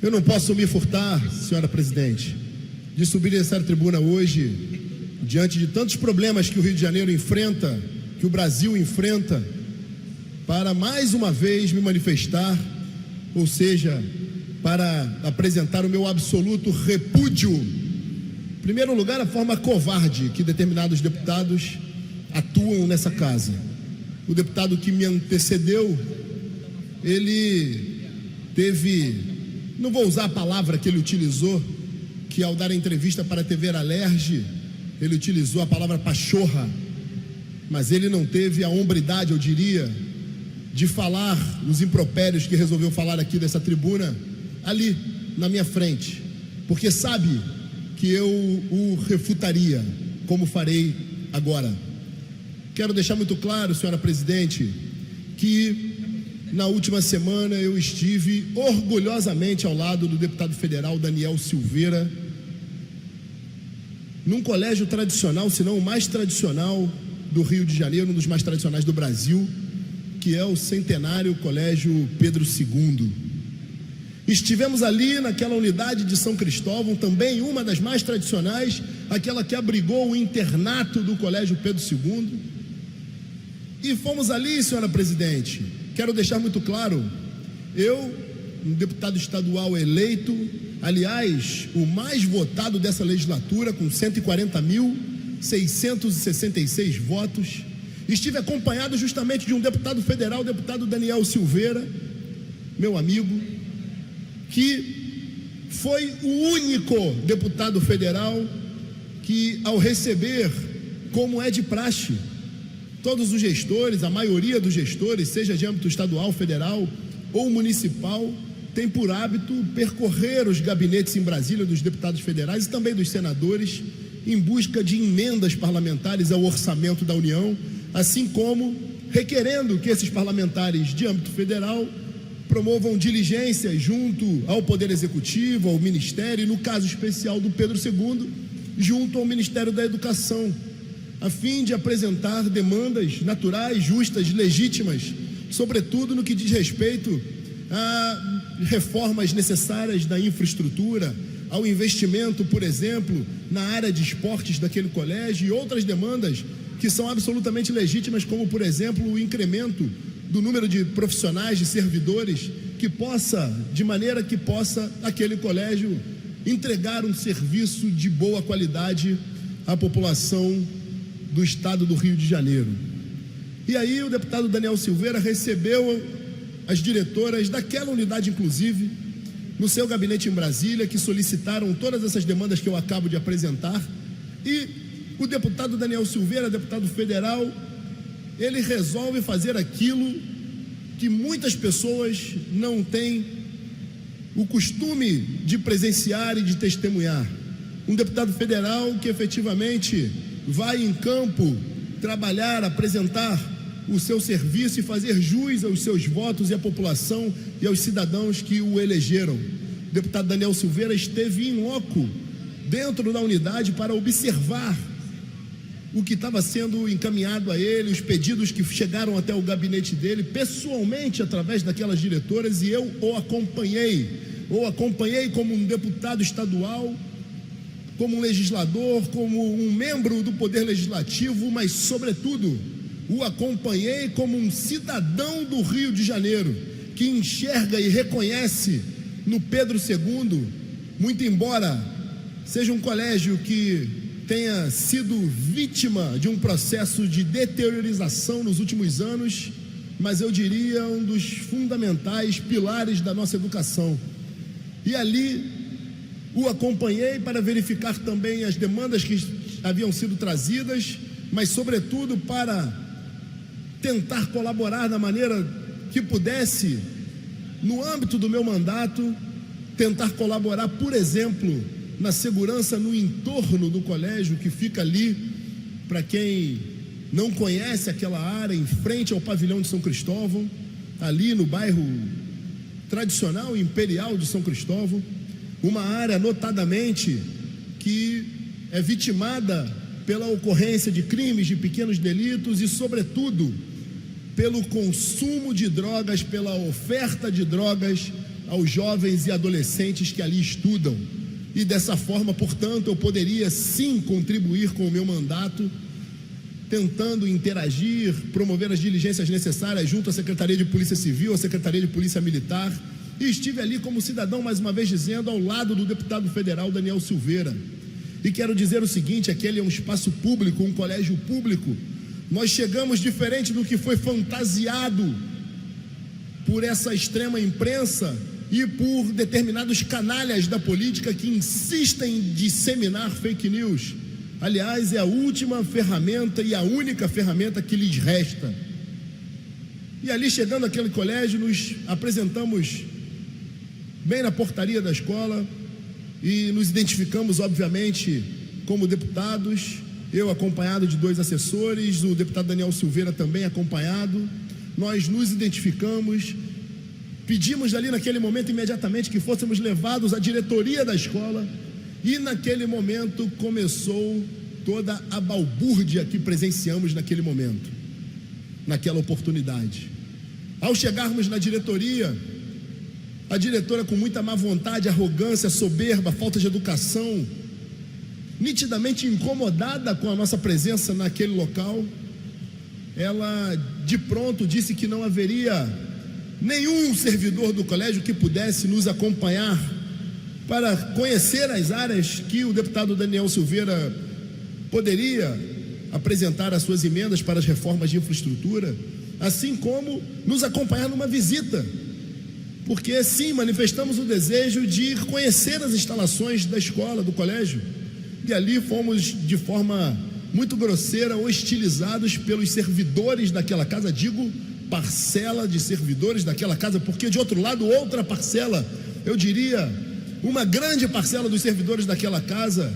Eu não posso me furtar, senhora presidente, de subir nessa tribuna hoje, diante de tantos problemas que o Rio de Janeiro enfrenta, que o Brasil enfrenta, para mais uma vez me manifestar, ou seja, para apresentar o meu absoluto repúdio. Em primeiro lugar, a forma covarde que determinados deputados atuam nessa casa. O deputado que me antecedeu, ele teve, não vou usar a palavra que ele utilizou, que ao dar a entrevista para a TV Alerj, ele utilizou a palavra pachorra, mas ele não teve a hombridade, eu diria, de falar os impropérios que resolveu falar aqui dessa tribuna, ali, na minha frente, porque sabe que eu o refutaria, como farei agora. Quero deixar muito claro, senhora presidente, que na última semana eu estive orgulhosamente ao lado do deputado federal Daniel Silveira, num colégio tradicional, se não o mais tradicional do Rio de Janeiro, um dos mais tradicionais do Brasil, que é o Centenário Colégio Pedro II. Estivemos ali naquela unidade de São Cristóvão, também uma das mais tradicionais, aquela que abrigou o internato do Colégio Pedro II. E fomos ali, senhora presidente, quero deixar muito claro, eu, um deputado estadual eleito, aliás, o mais votado dessa legislatura, com 140.666 votos, estive acompanhado justamente de um deputado federal, o deputado Daniel Silveira, meu amigo, que foi o único deputado federal que, ao receber, como é de praxe, todos os gestores, a maioria dos gestores, seja de âmbito estadual, federal ou municipal, tem por hábito percorrer os gabinetes em Brasília dos deputados federais e também dos senadores em busca de emendas parlamentares ao orçamento da União, assim como requerendo que esses parlamentares de âmbito federal promovam diligências junto ao Poder Executivo, ao Ministério, e no caso especial do Pedro II, junto ao Ministério da Educação, a fim de apresentar demandas naturais, justas, legítimas, sobretudo no que diz respeito a reformas necessárias da infraestrutura, ao investimento, por exemplo, na área de esportes daquele colégio e outras demandas que são absolutamente legítimas, como, por exemplo, o incremento do número de profissionais, de servidores, que possa, de maneira que possa aquele colégio entregar um serviço de boa qualidade à população do estado do Rio de Janeiro. E aí o deputado Daniel Silveira recebeu as diretoras daquela unidade, inclusive, no seu gabinete em Brasília, que solicitaram todas essas demandas que eu acabo de apresentar, e o deputado Daniel Silveira, deputado federal, ele resolve fazer aquilo que muitas pessoas não têm o costume de presenciar e de testemunhar. Um deputado federal que efetivamente vai em campo trabalhar, apresentar o seu serviço e fazer jus aos seus votos e à população e aos cidadãos que o elegeram. O deputado Daniel Silveira esteve em loco dentro da unidade para observar o que estava sendo encaminhado a ele, os pedidos que chegaram até o gabinete dele, pessoalmente através daquelas diretoras, e eu o acompanhei como um deputado estadual, como um legislador, como um membro do Poder Legislativo, mas sobretudo o acompanhei como um cidadão do Rio de Janeiro, que enxerga e reconhece no Pedro II, muito embora seja um colégio que tenha sido vítima de um processo de deteriorização nos últimos anos, mas eu diria um dos fundamentais pilares da nossa educação. E ali o acompanhei para verificar também as demandas que haviam sido trazidas, mas sobretudo para tentar colaborar da maneira que pudesse, no âmbito do meu mandato, tentar colaborar, por exemplo, na segurança no entorno do colégio, que fica ali, para quem não conhece aquela área, em frente ao pavilhão de São Cristóvão, ali no bairro tradicional e imperial de São Cristóvão, uma área notadamente que é vitimada pela ocorrência de crimes, de pequenos delitos e, sobretudo, pelo consumo de drogas, pela oferta de drogas aos jovens e adolescentes que ali estudam. E dessa forma, portanto, eu poderia sim contribuir com o meu mandato, tentando interagir, promover as diligências necessárias junto à Secretaria de Polícia Civil, à Secretaria de Polícia Militar, e estive ali como cidadão, mais uma vez dizendo, ao lado do deputado federal Daniel Silveira. E quero dizer o seguinte, aquele é um espaço público, um colégio público. Nós chegamos diferente do que foi fantasiado por essa extrema imprensa e por determinados canalhas da política que insistem em disseminar fake news. Aliás, é a última ferramenta e a única ferramenta que lhes resta. E ali, chegando àquele colégio, nos apresentamos bem na portaria da escola e nos identificamos, obviamente, como deputados, eu acompanhado de 2 assessores, o deputado Daniel Silveira também acompanhado. Nós nos identificamos, pedimos ali naquele momento imediatamente que fôssemos levados à diretoria da escola, e naquele momento começou toda a balbúrdia que presenciamos naquele momento, naquela oportunidade. Ao chegarmos na diretoria, a diretora, com muita má vontade, arrogância, soberba, falta de educação, nitidamente incomodada com a nossa presença naquele local, ela de pronto disse que não haveria nenhum servidor do colégio que pudesse nos acompanhar para conhecer as áreas que o deputado Daniel Silveira poderia apresentar as suas emendas para as reformas de infraestrutura, assim como nos acompanhar numa visita, porque sim, manifestamos o desejo de conhecer as instalações da escola, do colégio, e ali fomos de forma muito grosseira hostilizados pelos servidores daquela casa, digo parcela de servidores daquela casa, porque de outro lado outra parcela, eu diria uma grande parcela dos servidores daquela casa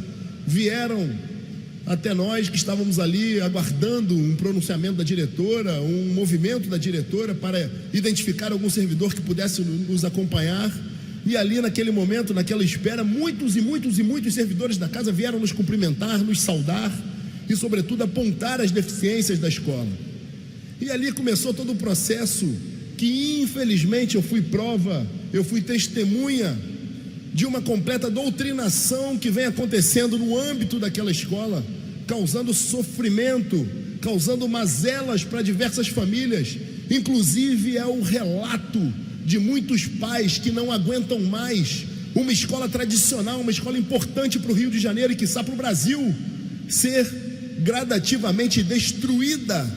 vieram até nós que estávamos ali aguardando um pronunciamento da diretora, um movimento da diretora para identificar algum servidor que pudesse nos acompanhar. E ali naquele momento, naquela espera, muitos servidores da casa vieram nos cumprimentar, nos saudar e sobretudo apontar as deficiências da escola. E ali começou todo o processo que infelizmente eu fui testemunha de uma completa doutrinação que vem acontecendo no âmbito daquela escola, causando sofrimento, causando mazelas para diversas famílias. Inclusive é o relato de muitos pais que não aguentam mais uma escola tradicional, uma escola importante para o Rio de Janeiro e quiçá para o Brasil, ser gradativamente destruída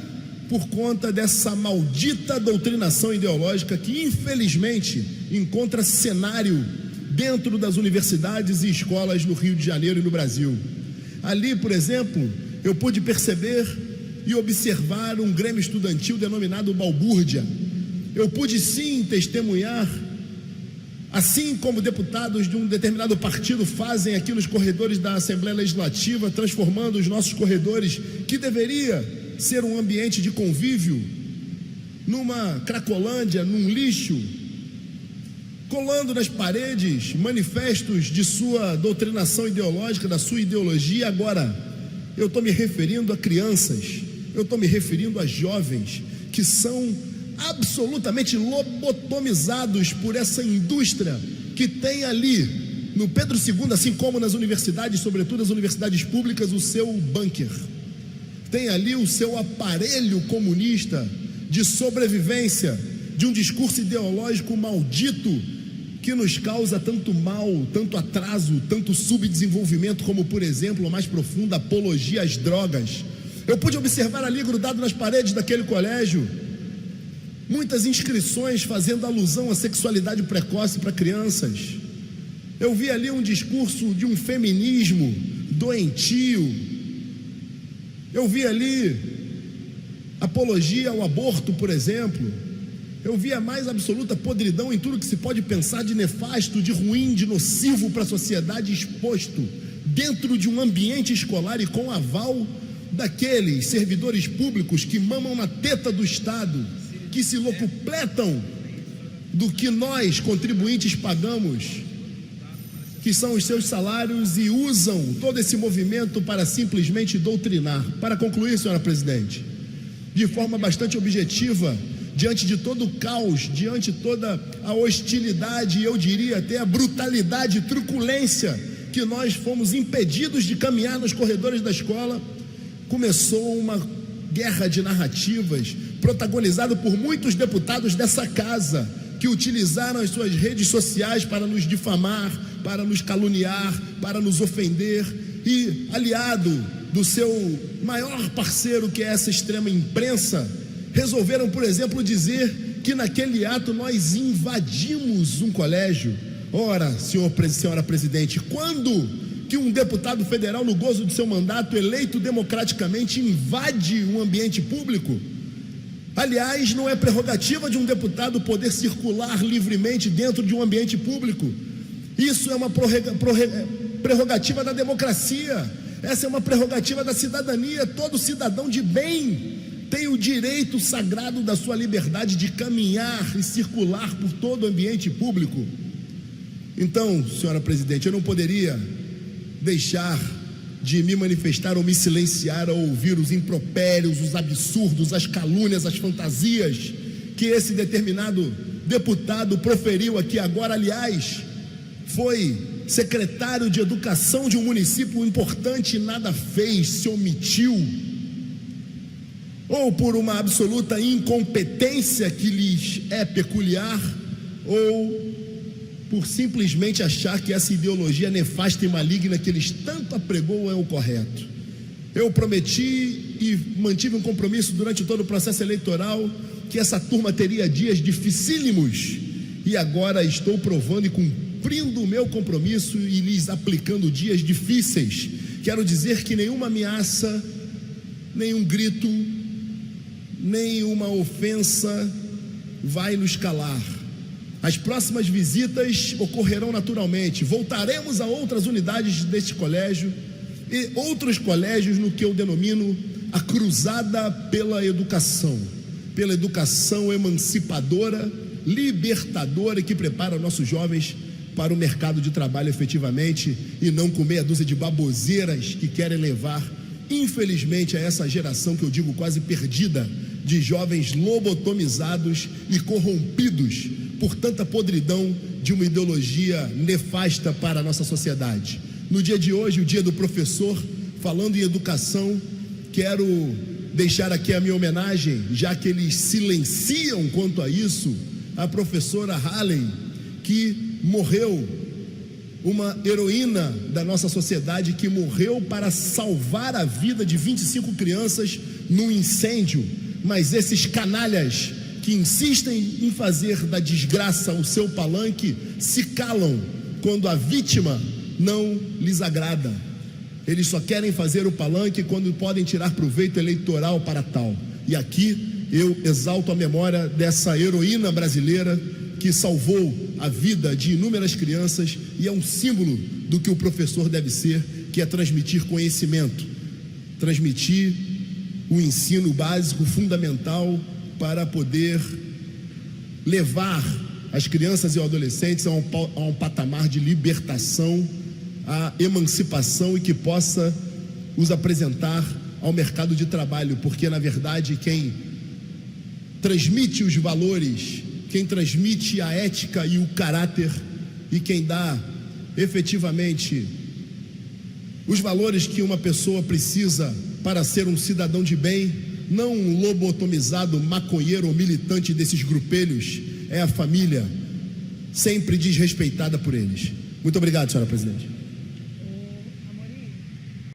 por conta dessa maldita doutrinação ideológica que infelizmente encontra cenário dentro das universidades e escolas no Rio de Janeiro e no Brasil. Ali, por exemplo, eu pude perceber e observar um grêmio estudantil denominado Balbúrdia. Eu pude sim testemunhar, assim como deputados de um determinado partido fazem aqui nos corredores da Assembleia Legislativa, transformando os nossos corredores, que deveria ser um ambiente de convívio, numa cracolândia, num lixo, colando nas paredes manifestos de sua doutrinação ideológica, da sua ideologia. Agora, eu estou me referindo a crianças, eu estou me referindo a jovens que são absolutamente lobotomizados por essa indústria que tem ali no Pedro II, assim como nas universidades, sobretudo as universidades públicas, o seu bunker, tem ali o seu aparelho comunista de sobrevivência de um discurso ideológico maldito que nos causa tanto mal, tanto atraso, tanto subdesenvolvimento, como, por exemplo, a mais profunda apologia às drogas. Eu pude observar ali, grudado nas paredes daquele colégio, muitas inscrições fazendo alusão à sexualidade precoce para crianças. Eu vi ali um discurso de um feminismo doentio. Eu vi ali apologia ao aborto, por exemplo. Eu vi a mais absoluta podridão em tudo que se pode pensar de nefasto, de ruim, de nocivo para a sociedade, exposto dentro de um ambiente escolar e com aval daqueles servidores públicos que mamam na teta do Estado, que se locupletam do que nós, contribuintes, pagamos, que são os seus salários, e usam todo esse movimento para simplesmente doutrinar. Para concluir, senhora presidente, de forma bastante objetiva, diante de todo o caos, diante de toda a hostilidade, eu diria até a brutalidade, truculência, que nós fomos impedidos de caminhar nos corredores da escola, começou uma guerra de narrativas, protagonizada por muitos deputados dessa casa, que utilizaram as suas redes sociais para nos difamar, para nos caluniar, para nos ofender, e aliado do seu maior parceiro, que é essa extrema imprensa, resolveram, por exemplo, dizer que naquele ato nós invadimos um colégio. Ora, senhora presidente, quando que um deputado federal, no gozo de seu mandato, eleito democraticamente, invade um ambiente público? Aliás, não é prerrogativa de um deputado poder circular livremente dentro de um ambiente público. Isso é uma prerrogativa da democracia. Essa é uma prerrogativa da cidadania. Todo cidadão de bem tem o direito sagrado da sua liberdade de caminhar e circular por todo o ambiente público. Então, senhora presidente, eu não poderia deixar de me manifestar ou me silenciar ao ouvir os impropérios, os absurdos, as calúnias, as fantasias que esse determinado deputado proferiu aqui agora. Aliás, foi secretário de educação de um município importante e nada fez, se omitiu, ou por uma absoluta incompetência que lhes é peculiar, ou por simplesmente achar que essa ideologia nefasta e maligna que eles tanto apregou é o correto. Eu prometi e mantive um compromisso durante todo o processo eleitoral que essa turma teria dias dificílimos, e agora estou provando e cumprindo o meu compromisso e lhes aplicando dias difíceis. Quero dizer que nenhuma ameaça, nenhum grito, nenhuma ofensa vai nos calar. As próximas visitas ocorrerão naturalmente. Voltaremos a outras unidades deste colégio e outros colégios no que eu denomino a cruzada pela educação emancipadora, libertadora, e que prepara nossos jovens para o mercado de trabalho efetivamente, e não com meia dúzia de baboseiras que querem levar, infelizmente, a essa geração que eu digo quase perdida, de jovens lobotomizados e corrompidos por tanta podridão de uma ideologia nefasta para a nossa sociedade. No dia de hoje, o dia do professor, falando em educação, quero deixar aqui a minha homenagem, já que eles silenciam quanto a isso, a professora Halley, que morreu, uma heroína da nossa sociedade, que morreu para salvar a vida de 25 crianças num incêndio. Mas esses canalhas que insistem em fazer da desgraça o seu palanque se calam quando a vítima não lhes agrada. Eles só querem fazer o palanque quando podem tirar proveito eleitoral para tal. E aqui eu exalto a memória dessa heroína brasileira que salvou a vida de inúmeras crianças, e é um símbolo do que o professor deve ser, que é transmitir conhecimento, transmitir o ensino básico fundamental para poder levar as crianças e adolescentes a um patamar de libertação, a emancipação, e que possa os apresentar ao mercado de trabalho, porque na verdade quem transmite os valores, quem transmite a ética e o caráter, e quem dá efetivamente os valores que uma pessoa precisa para ser um cidadão de bem, não um lobotomizado, maconheiro ou militante desses grupelhos, é a família, sempre desrespeitada por eles. Muito obrigado, senhora presidente.